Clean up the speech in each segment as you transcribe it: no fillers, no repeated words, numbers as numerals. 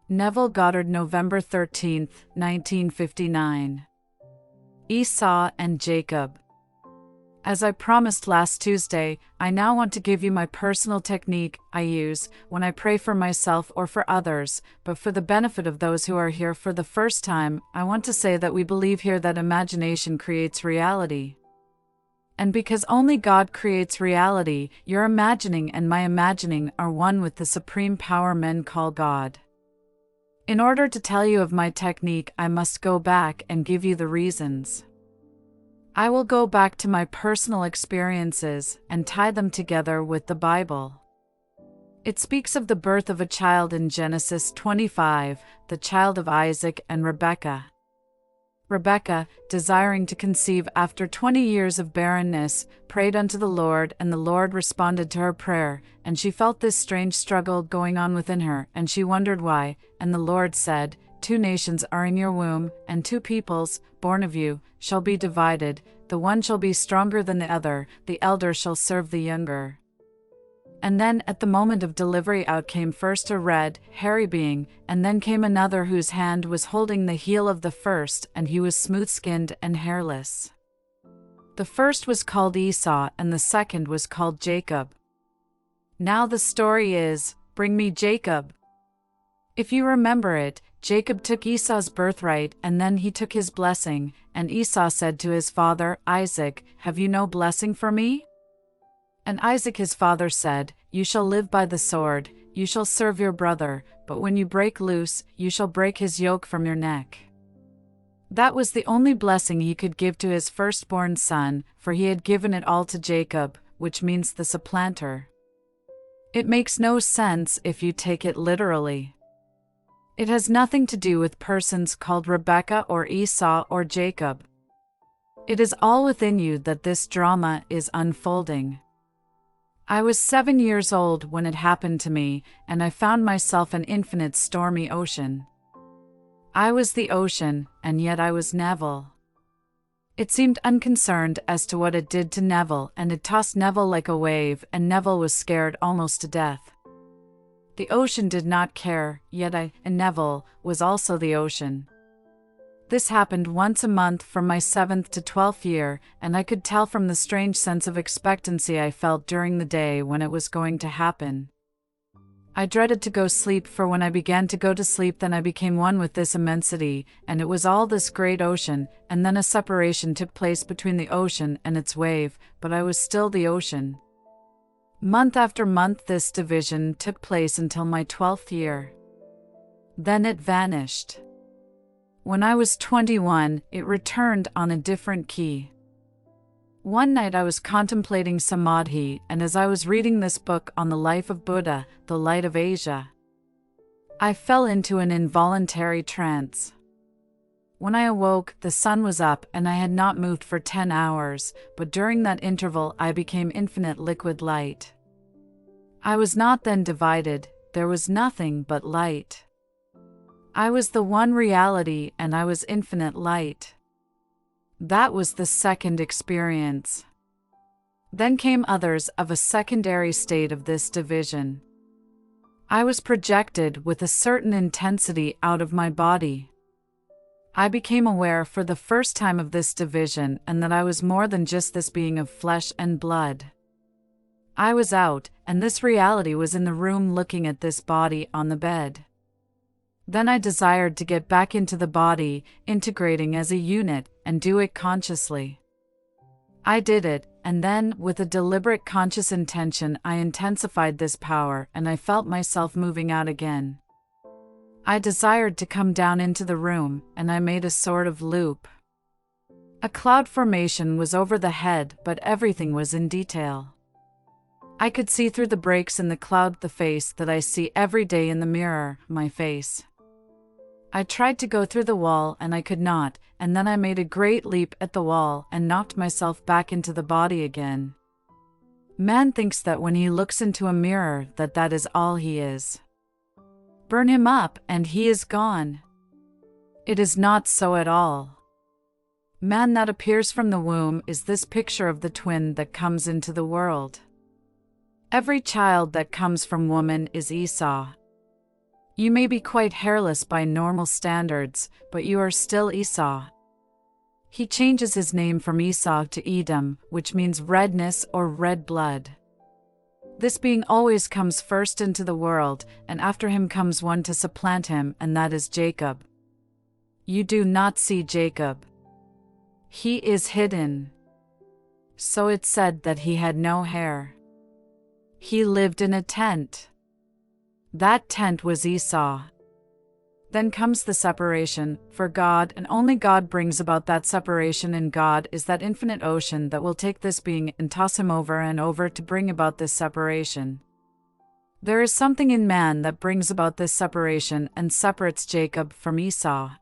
Neville Goddard, November 13, 1959. Esau and Jacob. As I promised last Tuesday, I now want to give you my personal technique I use when I pray for myself or for others, but for the benefit of those who are here for the first time, I want to say that we believe here that imagination creates reality. And because only God creates reality, your imagining and my imagining are one with the supreme power men call God. In order to tell you of my technique, I must go back and give you the reasons. I will go back to my personal experiences and tie them together with the Bible. It speaks of the birth of a child in Genesis 25, the child of Isaac and Rebekah. Rebekah, desiring to conceive after 20 years of barrenness, prayed unto the Lord, and the Lord responded to her prayer, and she felt this strange struggle going on within her, and she wondered why, and the Lord said, 2 nations are in your womb, and 2 peoples, born of you, shall be divided, the one shall be stronger than the other, the elder shall serve the younger. And then at the moment of delivery out came first a red, hairy being, and then came another whose hand was holding the heel of the first, and he was smooth-skinned and hairless. The first was called Esau, and the second was called Jacob. Now the story is, bring me Jacob. If you remember it, Jacob took Esau's birthright, and then he took his blessing, and Esau said to his father, Isaac, have you no blessing for me? And Isaac his father said, you shall live by the sword, you shall serve your brother, but when you break loose, you shall break his yoke from your neck. That was the only blessing he could give to his firstborn son, for he had given it all to Jacob, which means the supplanter. It makes no sense if you take it literally. It has nothing to do with persons called Rebekah or Esau or Jacob. It is all within you that this drama is unfolding. I was 7 years old when it happened to me, and I found myself an infinite stormy ocean. I was the ocean, and yet I was Neville. It seemed unconcerned as to what it did to Neville, and it tossed Neville like a wave, and Neville was scared almost to death. The ocean did not care, yet I, and Neville, was also the ocean. This happened once a month from my 7th to 12th year, and I could tell from the strange sense of expectancy I felt during the day when it was going to happen. I dreaded to go sleep, for when I began to go to sleep then I became one with this immensity, and it was all this great ocean, and then a separation took place between the ocean and its wave, but I was still the ocean. Month after month this division took place until my 12th year. Then it vanished. When I was 21, it returned on a different key. One night I was contemplating samadhi, and as I was reading this book on the life of Buddha, the light of Asia, I fell into an involuntary trance. When I awoke, the sun was up and I had not moved for 10 hours, but during that interval I became infinite liquid light. I was not then divided, there was nothing but light. I was the one reality and I was infinite light. That was the second experience. Then came others of a secondary state of this division. I was projected with a certain intensity out of my body. I became aware for the first time of this division and that I was more than just this being of flesh and blood. I was out, and this reality was in the room looking at this body on the bed. Then I desired to get back into the body, integrating as a unit, and do it consciously. I did it, and then, with a deliberate conscious intention, I intensified this power, and I felt myself moving out again. I desired to come down into the room, and I made a sort of loop. A cloud formation was over the head, but everything was in detail. I could see through the breaks in the cloud the face that I see every day in the mirror, my face. I tried to go through the wall and I could not, and then I made a great leap at the wall and knocked myself back into the body again. Man thinks that when he looks into a mirror that is all he is. Burn him up and he is gone. It is not so at all. Man that appears from the womb is this picture of the twin that comes into the world. Every child that comes from woman is Esau. You may be quite hairless by normal standards, but you are still Esau. He changes his name from Esau to Edom, which means redness or red blood. This being always comes first into the world, and after him comes one to supplant him, and that is Jacob. You do not see Jacob. He is hidden. So it's said that he had no hair. He lived in a tent. That tent was Esau. Then comes the separation, for God and only God brings about that separation, and God is that infinite ocean that will take this being and toss him over and over to bring about this separation. There is something in man that brings about this separation and separates Jacob from Esau.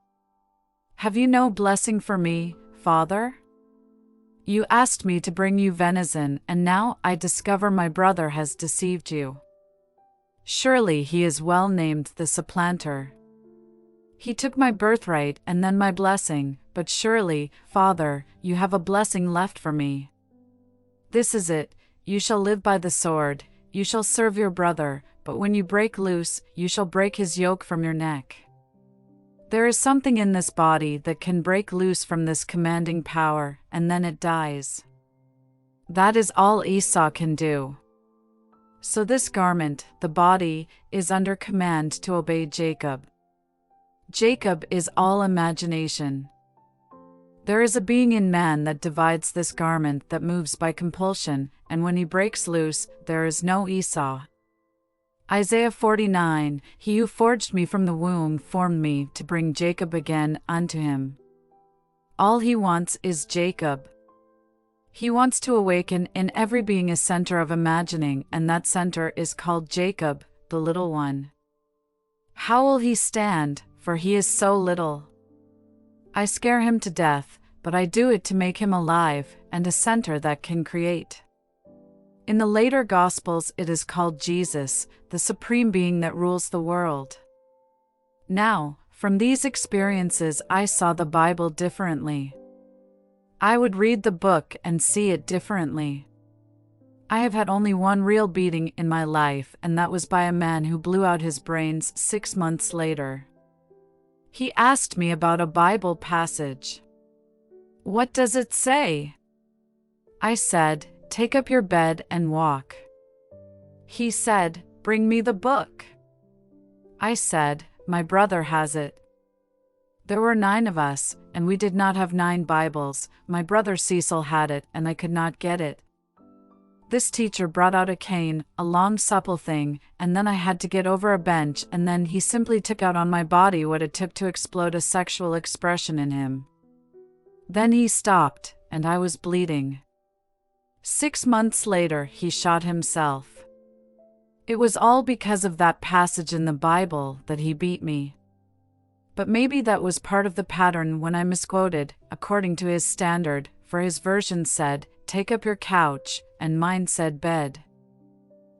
Have you no blessing for me, Father? You asked me to bring you venison, and now I discover my brother has deceived you. Surely he is well named the supplanter. He took my birthright and then my blessing, but surely, Father, you have a blessing left for me. This is it: you shall live by the sword, you shall serve your brother, but when you break loose, you shall break his yoke from your neck. There is something in this body that can break loose from this commanding power, and then it dies. That is all Esau can do. So this garment, the body, is under command to obey Jacob. Jacob is all imagination. There is a being in man that divides this garment that moves by compulsion, and when he breaks loose, there is no Esau. Isaiah 49, He who forged me from the womb formed me to bring Jacob again unto him. All he wants is Jacob. He wants to awaken in every being a center of imagining, and that center is called Jacob, the little one. How will he stand, for he is so little? I scare him to death, but I do it to make him alive, and a center that can create. In the later Gospels it is called Jesus, the supreme being that rules the world. Now, from these experiences I saw the Bible differently. I would read the book and see it differently. I have had only one real beating in my life, and that was by a man who blew out his brains 6 months later. He asked me about a Bible passage. What does it say? I said, take up your bed and walk. He said, bring me the book. I said, my brother has it. There were 9 of us, and we did not have 9 Bibles. My brother Cecil had it, and I could not get it. This teacher brought out a cane, a long supple thing, and then I had to get over a bench, and then he simply took out on my body what it took to explode a sexual expression in him. Then he stopped, and I was bleeding. 6 months later, he shot himself. It was all because of that passage in the Bible that he beat me. But maybe that was part of the pattern when I misquoted, according to his standard, for his version said, take up your couch, and mine said bed.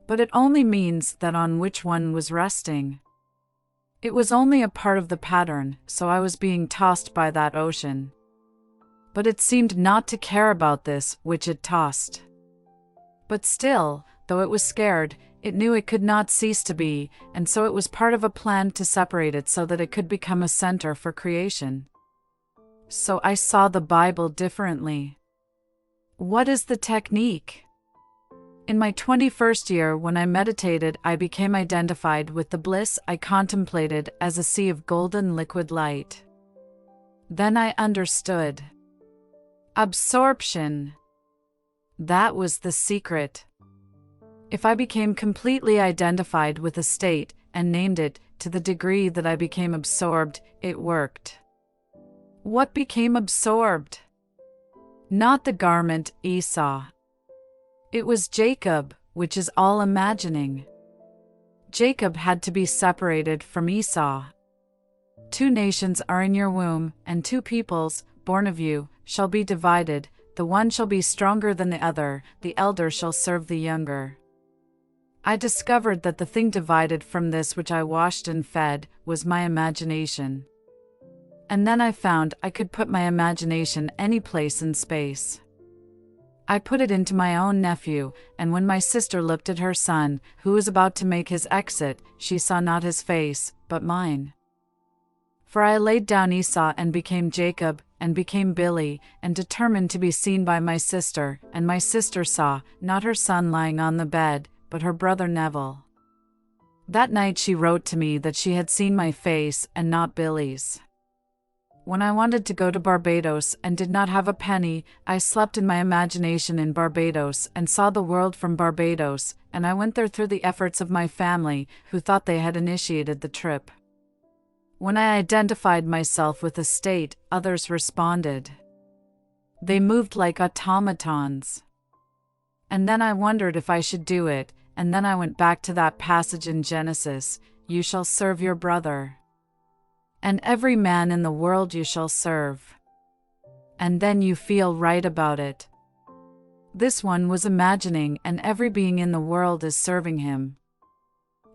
But it only means that on which one was resting. It was only a part of the pattern, so I was being tossed by that ocean. But it seemed not to care about this which it tossed. But still, though it was scared, it knew it could not cease to be, and so it was part of a plan to separate it so that it could become a center for creation. So I saw the Bible differently. What is the technique? In my 21st year, when I meditated, I became identified with the bliss I contemplated as a sea of golden liquid light. Then I understood. Absorption. That was the secret. If I became completely identified with a state and named it to the degree that I became absorbed, it worked. What became absorbed? Not the garment, Esau. It was Jacob, which is all imagining. Jacob had to be separated from Esau. 2 nations are in your womb, and 2 peoples, born of you, shall be divided. The one shall be stronger than the other, the elder shall serve the younger. I discovered that the thing divided from this which I washed and fed was my imagination. And then I found I could put my imagination any place in space. I put it into my own nephew, and when my sister looked at her son, who was about to make his exit, she saw not his face, but mine. For I laid down Esau and became Jacob, and became Billy, and determined to be seen by my sister, and my sister saw, not her son lying on the bed, but her brother Neville. That night she wrote to me that she had seen my face and not Billy's. When I wanted to go to Barbados and did not have a penny, I slept in my imagination in Barbados and saw the world from Barbados, and I went there through the efforts of my family, who thought they had initiated the trip. When I identified myself with a state, others responded. They moved like automatons. And then I wondered if I should do it, and then I went back to that passage in Genesis, "You shall serve your brother. And every man in the world you shall serve." And then you feel right about it. This one was imagining, and every being in the world is serving him.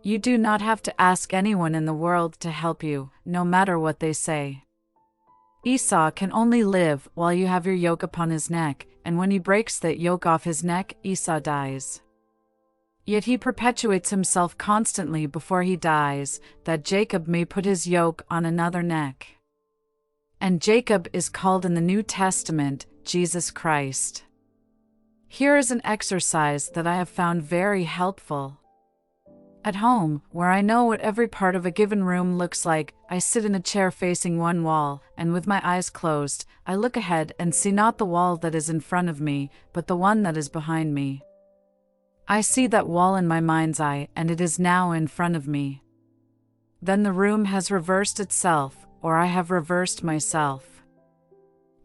You do not have to ask anyone in the world to help you, no matter what they say. Esau can only live while you have your yoke upon his neck, and when he breaks that yoke off his neck, Esau dies. Yet he perpetuates himself constantly before he dies, that Jacob may put his yoke on another neck. And Jacob is called in the New Testament, Jesus Christ. Here is an exercise that I have found very helpful. At home, where I know what every part of a given room looks like, I sit in a chair facing one wall, and with my eyes closed, I look ahead and see not the wall that is in front of me, but the one that is behind me. I see that wall in my mind's eye, and it is now in front of me. Then the room has reversed itself, or I have reversed myself.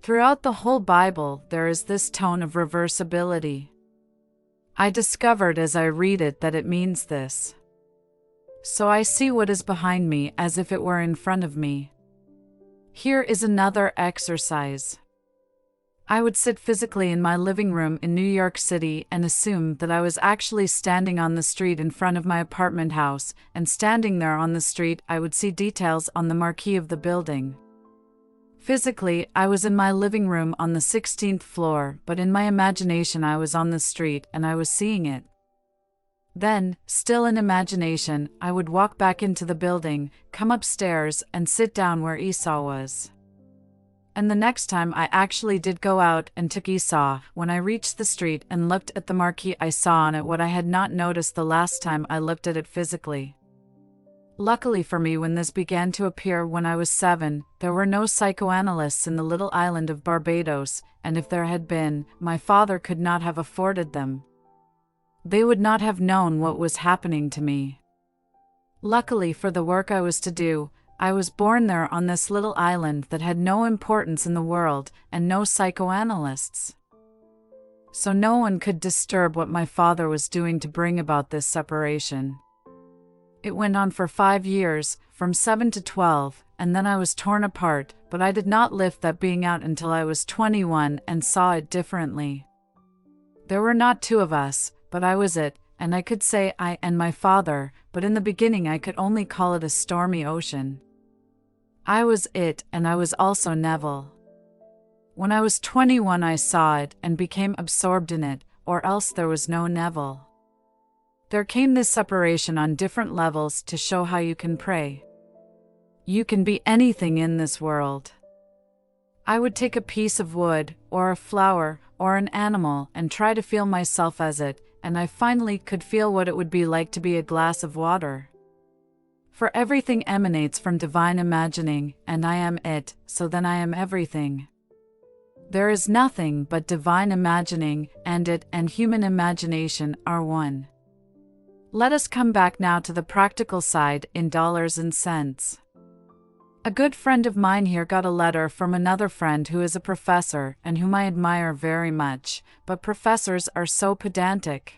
Throughout the whole Bible, there is this tone of reversibility. I discovered as I read it that it means this. So I see what is behind me as if it were in front of me. Here is another exercise. I would sit physically in my living room in New York City and assume that I was actually standing on the street in front of my apartment house, and standing there on the street I would see details on the marquee of the building. Physically, I was in my living room on the 16th floor, but in my imagination I was on the street and I was seeing it. Then, still in imagination, I would walk back into the building, come upstairs, and sit down where Esau was. And the next time I actually did go out and took Esau, when I reached the street and looked at the marquee, I saw on it what I had not noticed the last time I looked at it physically. Luckily for me, when this began to appear when I was 7, there were no psychoanalysts in the little island of Barbados, and if there had been, my father could not have afforded them. They would not have known what was happening to me. Luckily for the work I was to do, I was born there on this little island that had no importance in the world and no psychoanalysts. So no one could disturb what my father was doing to bring about this separation. It went on for 5 years, from 7 to 12, and then I was torn apart, but I did not lift that being out until I was 21 and saw it differently. There were not 2 of us, but I was it, and I could say I and my father, but in the beginning I could only call it a stormy ocean. I was it, and I was also Neville. When I was 21 I saw it and became absorbed in it, or else there was no Neville. There came this separation on different levels to show how you can pray. You can be anything in this world. I would take a piece of wood, or a flower, or an animal, and try to feel myself as it, and I finally could feel what it would be like to be a glass of water. For everything emanates from divine imagining, and I am it, so then I am everything. There is nothing but divine imagining, and it and human imagination are one. Let us come back now to the practical side in dollars and cents. A good friend of mine here got a letter from another friend who is a professor and whom I admire very much, but professors are so pedantic.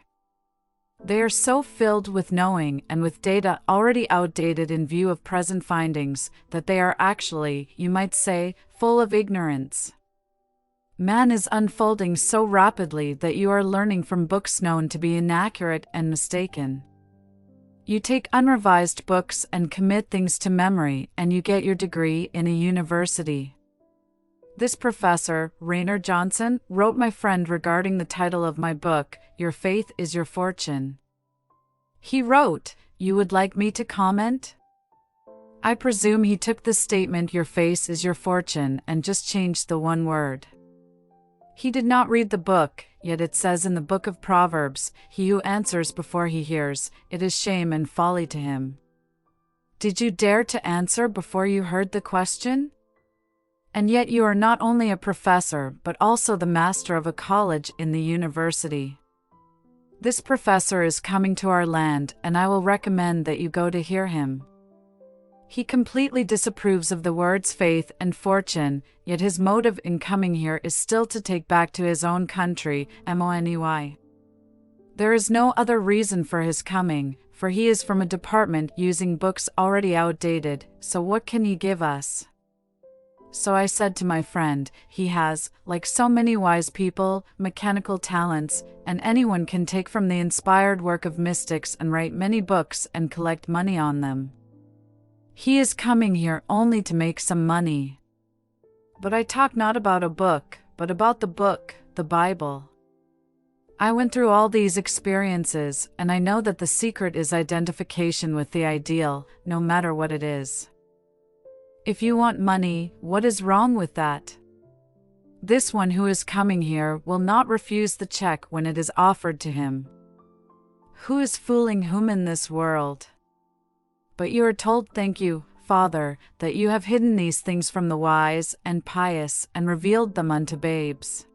They are so filled with knowing and with data already outdated in view of present findings that they are actually, you might say, full of ignorance. Man is unfolding so rapidly that you are learning from books known to be inaccurate and mistaken. You take unrevised books and commit things to memory, and you get your degree in a university. This professor, Rainer Johnson, wrote my friend regarding the title of my book, Your Faith is Your Fortune. He wrote, "You would like me to comment?" I presume he took the statement "your face is your fortune" and just changed the one word. He did not read the book, yet it says in the book of Proverbs, "He who answers before he hears, it is shame and folly to him." Did you dare to answer before you heard the question? And yet you are not only a professor but also the master of a college in the university. This professor is coming to our land, and I will recommend that you go to hear him. He completely disapproves of the words faith and fortune, yet his motive in coming here is still to take back to his own country, Mony. There is no other reason for his coming, for he is from a department using books already outdated, so what can he give us? So I said to my friend, he has, like so many wise people, mechanical talents, and anyone can take from the inspired work of mystics and write many books and collect money on them. He is coming here only to make some money. But I talk not about a book, but about the book, the Bible. I went through all these experiences, and I know that the secret is identification with the ideal, no matter what it is. If you want money, what is wrong with that? This one who is coming here will not refuse the check when it is offered to him. Who is fooling whom in this world? But you are told, "Thank you, Father, that you have hidden these things from the wise and pious and revealed them unto babes."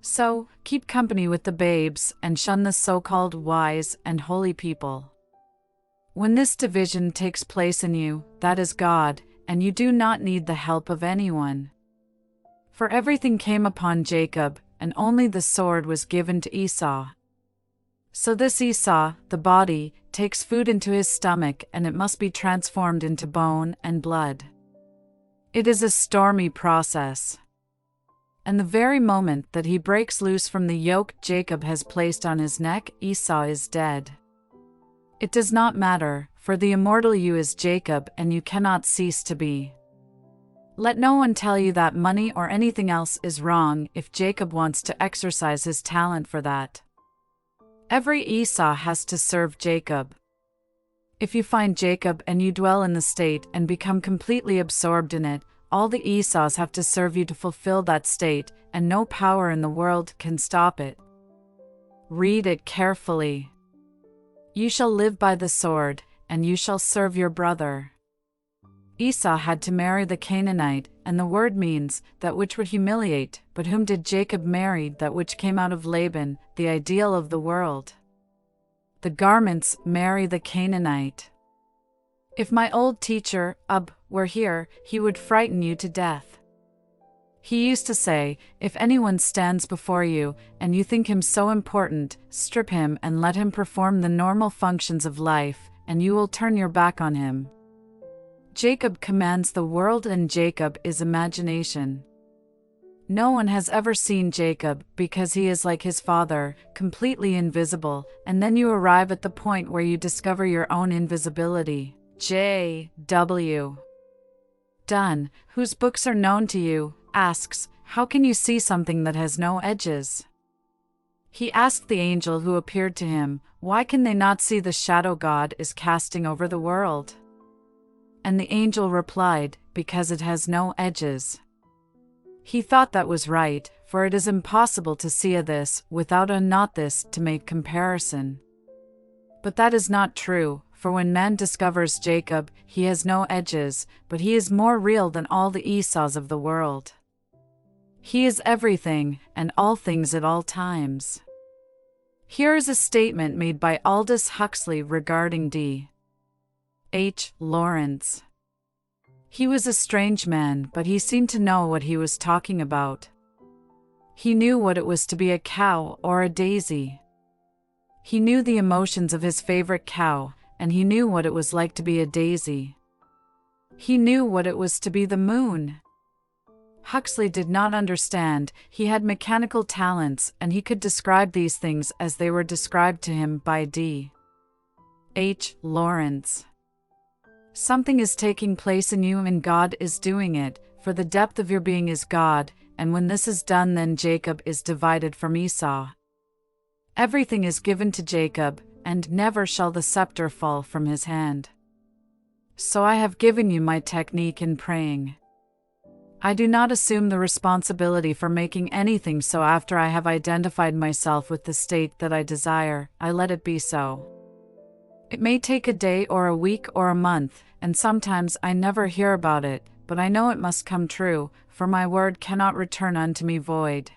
So, keep company with the babes and shun the so-called wise and holy people. When this division takes place in you, that is God, and you do not need the help of anyone. For everything came upon Jacob, and only the sword was given to Esau. So this Esau, the body, takes food into his stomach, and it must be transformed into bone and blood. It is a stormy process. And the very moment that he breaks loose from the yoke Jacob has placed on his neck, Esau is dead. It does not matter, for the immortal you is Jacob, and you cannot cease to be. Let no one tell you that money or anything else is wrong if Jacob wants to exercise his talent for that. Every Esau has to serve Jacob. If you find Jacob and you dwell in the state and become completely absorbed in it, all the Esau's have to serve you to fulfill that state, and no power in the world can stop it. Read it carefully. You shall live by the sword, and you shall serve your brother. Esau had to marry the Canaanite, and the word means that which would humiliate, but whom did Jacob marry? That which came out of Laban, the ideal of the world. The garments marry the Canaanite. If my old teacher, were here, he would frighten you to death. He used to say, if anyone stands before you, and you think him so important, strip him and let him perform the normal functions of life, and you will turn your back on him. Jacob commands the world, and Jacob is imagination. No one has ever seen Jacob, because he is like his father, completely invisible, and then you arrive at the point where you discover your own invisibility. J.W. Dunn, whose books are known to you, asks, how can you see something that has no edges? He asked the angel who appeared to him, why can they not see the shadow God is casting over the world? And the angel replied, because it has no edges. He thought that was right, for it is impossible to see a this without a not this to make comparison. But that is not true, for when man discovers Jacob, he has no edges, but he is more real than all the Esau's of the world. He is everything, and all things at all times. Here is a statement made by Aldous Huxley regarding D. H. Lawrence. He was a strange man, but he seemed to know what he was talking about. He knew what it was to be a cow or a daisy. He knew the emotions of his favorite cow, and he knew what it was like to be a daisy. He knew what it was to be the moon. Huxley did not understand, he had mechanical talents, and he could describe these things as they were described to him by D. H. Lawrence. Something is taking place in you and God is doing it, for the depth of your being is God, and when this is done, then Jacob is divided from Esau. Everything is given to Jacob, and never shall the scepter fall from his hand. So I have given you my technique in praying. I do not assume the responsibility for making anything, so after I have identified myself with the state that I desire, I let it be so. It may take a day or a week or a month, and sometimes I never hear about it, but I know it must come true, for my word cannot return unto me void.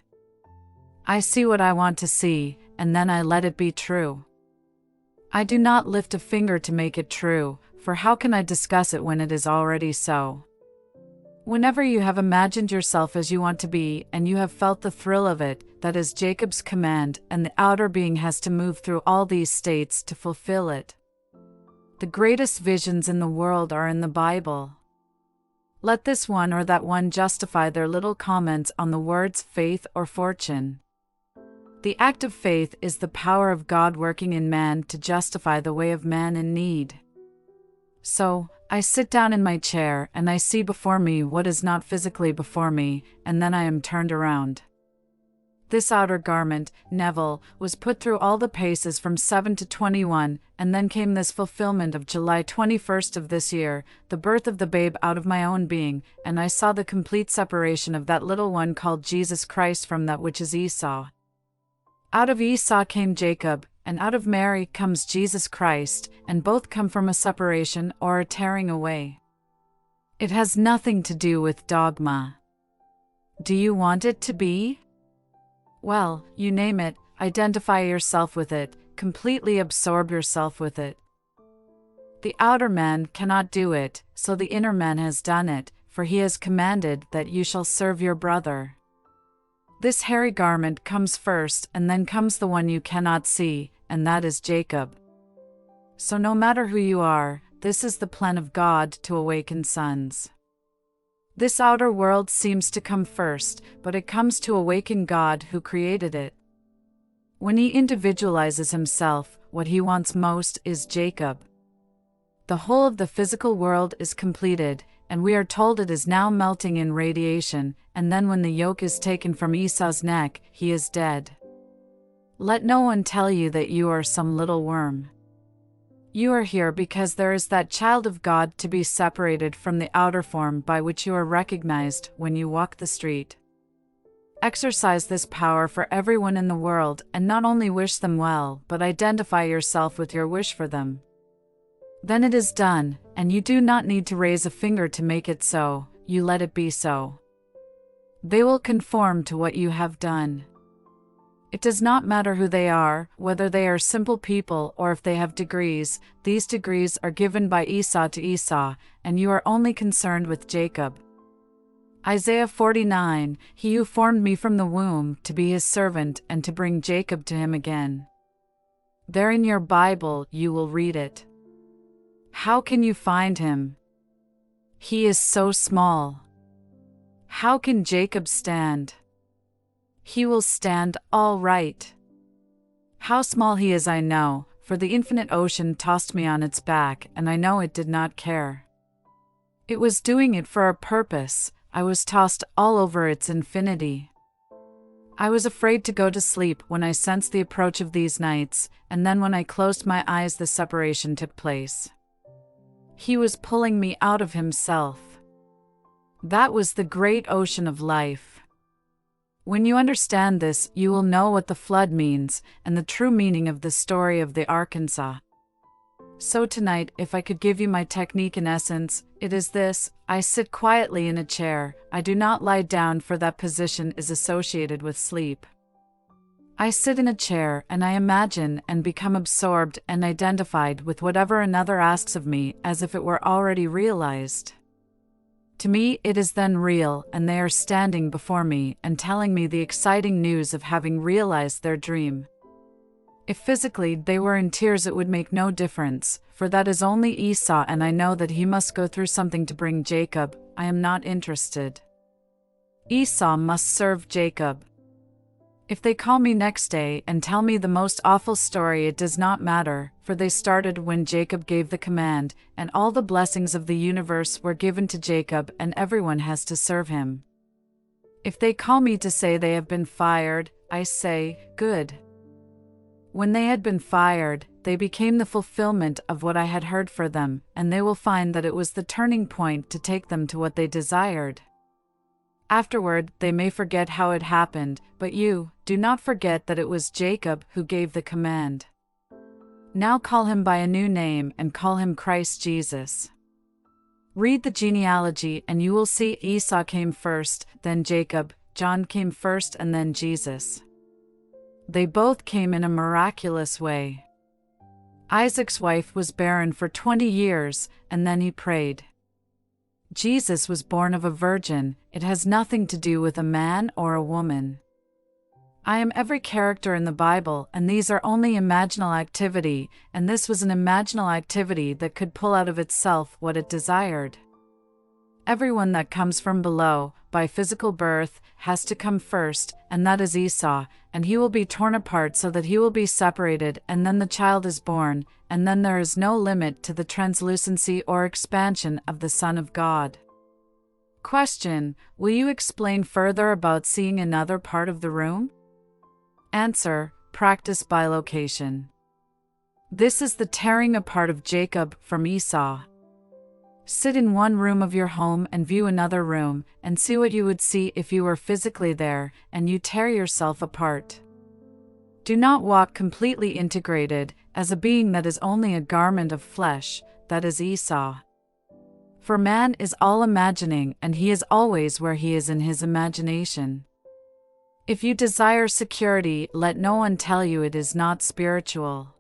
I see what I want to see, and then I let it be true. I do not lift a finger to make it true, for how can I discuss it when it is already so? Whenever you have imagined yourself as you want to be, and you have felt the thrill of it, that is Jacob's command, and the outer being has to move through all these states to fulfill it. The greatest visions in the world are in the Bible. Let this one or that one justify their little comments on the words faith or fortune. The act of faith is the power of God working in man to justify the way of man in need. So, I sit down in my chair and I see before me what is not physically before me, and then I am turned around. This outer garment, Neville, was put through all the paces from 7 to 21, and then came this fulfillment of July 21st of this year, the birth of the babe out of my own being, and I saw the complete separation of that little one called Jesus Christ from that which is Esau. Out of Esau came Jacob, and out of Mary comes Jesus Christ, and both come from a separation or a tearing away. It has nothing to do with dogma. Do you want it to be? Well, you name it, identify yourself with it, completely absorb yourself with it. The outer man cannot do it, so the inner man has done it, for he has commanded that you shall serve your brother. This hairy garment comes first, and then comes the one you cannot see, and that is Jacob. So no matter who you are, this is the plan of God to awaken sons. This outer world seems to come first, but it comes to awaken God who created it. When he individualizes himself, what he wants most is Jacob. The whole of the physical world is completed, and we are told it is now melting in radiation, and then when the yoke is taken from Esau's neck, he is dead. Let no one tell you that you are some little worm. You are here because there is that child of God to be separated from the outer form by which you are recognized when you walk the street. Exercise this power for everyone in the world, and not only wish them well, but identify yourself with your wish for them. Then it is done, and you do not need to raise a finger to make it so, you let it be so. They will conform to what you have done. It does not matter who they are, whether they are simple people or if they have degrees, these degrees are given by Esau to Esau, and you are only concerned with Jacob. Isaiah 49, He who formed me from the womb to be his servant and to bring Jacob to him again. There in your Bible you will read it. How can you find him? He is so small. How can Jacob stand? He will stand all right. How small he is I know, for the infinite ocean tossed me on its back, and I know it did not care. It was doing it for a purpose. I was tossed all over its infinity. I was afraid to go to sleep when I sensed the approach of these nights, and then when I closed my eyes the separation took place. He was pulling me out of himself. That was the great ocean of life. When you understand this, you will know what the flood means, and the true meaning of the story of the Arkansas. So tonight, if I could give you my technique in essence, it is this: I sit quietly in a chair, I do not lie down, for that position is associated with sleep. I sit in a chair and I imagine and become absorbed and identified with whatever another asks of me as if it were already realized. To me it is then real, and they are standing before me and telling me the exciting news of having realized their dream. If physically they were in tears it would make no difference, for that is only Esau, and I know that he must go through something to bring Jacob. I am not interested. Esau must serve Jacob. If they call me next day and tell me the most awful story, it does not matter, for they started when Jacob gave the command, and all the blessings of the universe were given to Jacob, and everyone has to serve him. If they call me to say they have been fired, I say, good. When they had been fired, they became the fulfillment of what I had heard for them, and they will find that it was the turning point to take them to what they desired. Afterward, they may forget how it happened, but you, do not forget that it was Jacob who gave the command. Now call him by a new name and call him Christ Jesus. Read the genealogy and you will see Esau came first, then Jacob, John came first, and then Jesus. They both came in a miraculous way. Isaac's wife was barren for 20 years, and then he prayed. Jesus was born of a virgin. It has nothing to do with a man or a woman. I am every character in the Bible, and these are only imaginal activity, and this was an imaginal activity that could pull out of itself what it desired. Everyone that comes from below, by physical birth, has to come first, and that is Esau, and he will be torn apart so that he will be separated, and then the child is born, and then there is no limit to the translucency or expansion of the Son of God. Question: will you explain further about seeing another part of the room? Answer: practice bilocation. This is the tearing apart of Jacob from Esau. Sit in one room of your home and view another room, and see what you would see if you were physically there, and you tear yourself apart. Do not walk completely integrated, as a being that is only a garment of flesh, that is Esau. For man is all imagining, and he is always where he is in his imagination. If you desire security, let no one tell you it is not spiritual.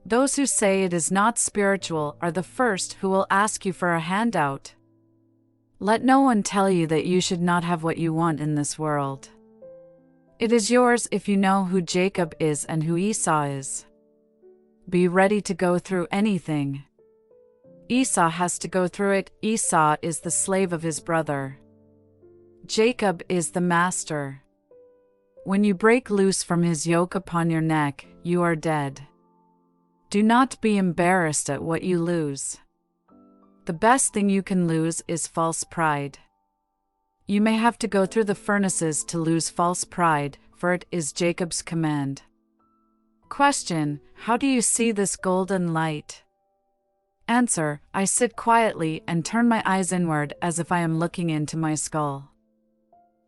Those who say it is not spiritual are the first who will ask you for a handout. Let no one tell you that you should not have what you want in this world. It is yours if you know who Jacob is and who Esau is. Be ready to go through anything. Esau has to go through it. Esau is the slave of his brother. Jacob is the master. When you break loose from his yoke upon your neck, you are dead. Do not be embarrassed at what you lose. The best thing you can lose is false pride. You may have to go through the furnaces to lose false pride, for it is Jacob's command. Question: how do you see this golden light? Answer: I sit quietly and turn my eyes inward as if I am looking into my skull.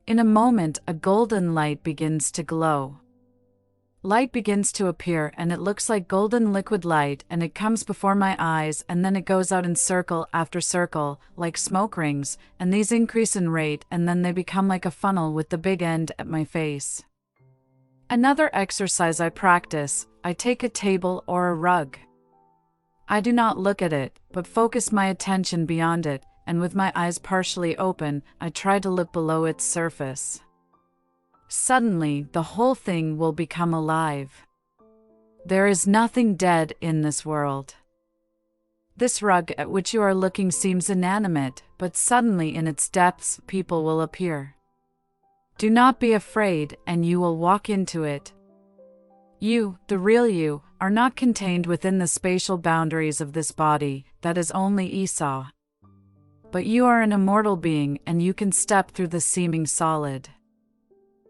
In a moment, a golden light begins to glow. Light begins to appear and it looks like golden liquid light, and it comes before my eyes and then it goes out in circle after circle, like smoke rings, and these increase in rate and then they become like a funnel with the big end at my face. Another exercise I practice: I take a table or a rug. I do not look at it, but focus my attention beyond it, and with my eyes partially open, I try to look below its surface. Suddenly, the whole thing will become alive. There is nothing dead in this world. This rug at which you are looking seems inanimate, but suddenly in its depths people will appear. Do not be afraid, and you will walk into it. You, the real you, are not contained within the spatial boundaries of this body, that is only Esau. But you are an immortal being and you can step through the seeming solid.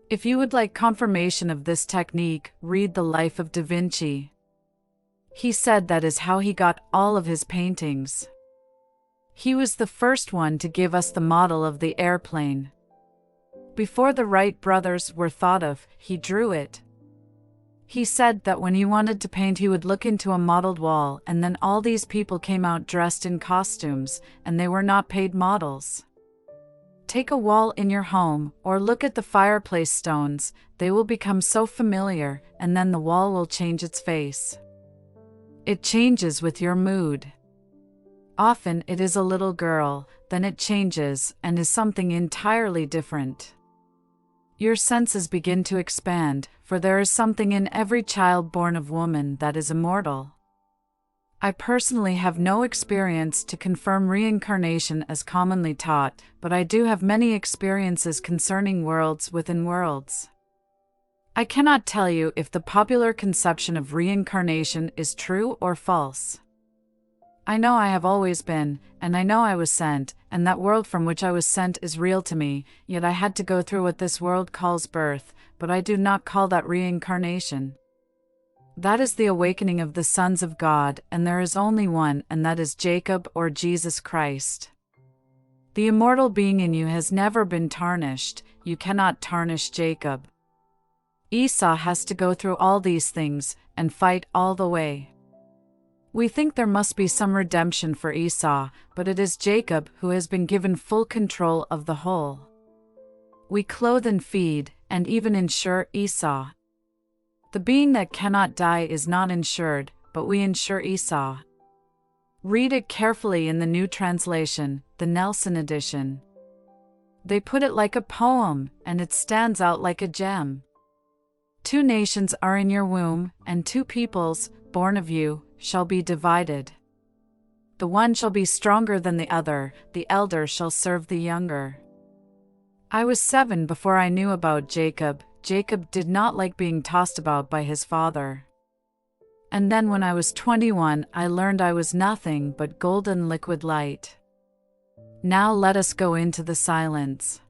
If you would like confirmation of this technique, read the life of Da Vinci. He said that is how he got all of his paintings. He was the first one to give us the model of the airplane. Before the Wright brothers were thought of, he drew it. He said that when he wanted to paint he would look into a modeled wall, and then all these people came out dressed in costumes, and they were not paid models. Take a wall in your home, or look at the fireplace stones, they will become so familiar, and then the wall will change its face. It changes with your mood. Often it is a little girl, then it changes, and is something entirely different. Your senses begin to expand, for there is something in every child born of woman that is immortal. I personally have no experience to confirm reincarnation as commonly taught, but I do have many experiences concerning worlds within worlds. I cannot tell you if the popular conception of reincarnation is true or false. I know I have always been, and I know I was sent, and that world from which I was sent is real to me, yet I had to go through what this world calls birth, but I do not call that reincarnation. That is the awakening of the sons of God, and there is only one, and that is Jacob or Jesus Christ. The immortal being in you has never been tarnished. You cannot tarnish Jacob. Esau has to go through all these things, and fight all the way. We think there must be some redemption for Esau, but it is Jacob who has been given full control of the whole. We clothe and feed, and even insure Esau. The being that cannot die is not insured, but we insure Esau. Read it carefully in the New Translation, the Nelson edition. They put it like a poem, and it stands out like a gem. 2 nations are in your womb, and 2 peoples, born of you, shall be divided. The one shall be stronger than the other, the elder shall serve the younger. I was 7 before I knew about Jacob. Jacob did not like being tossed about by his father. And then when I was 21, I learned I was nothing but golden liquid light. Now let us go into the silence.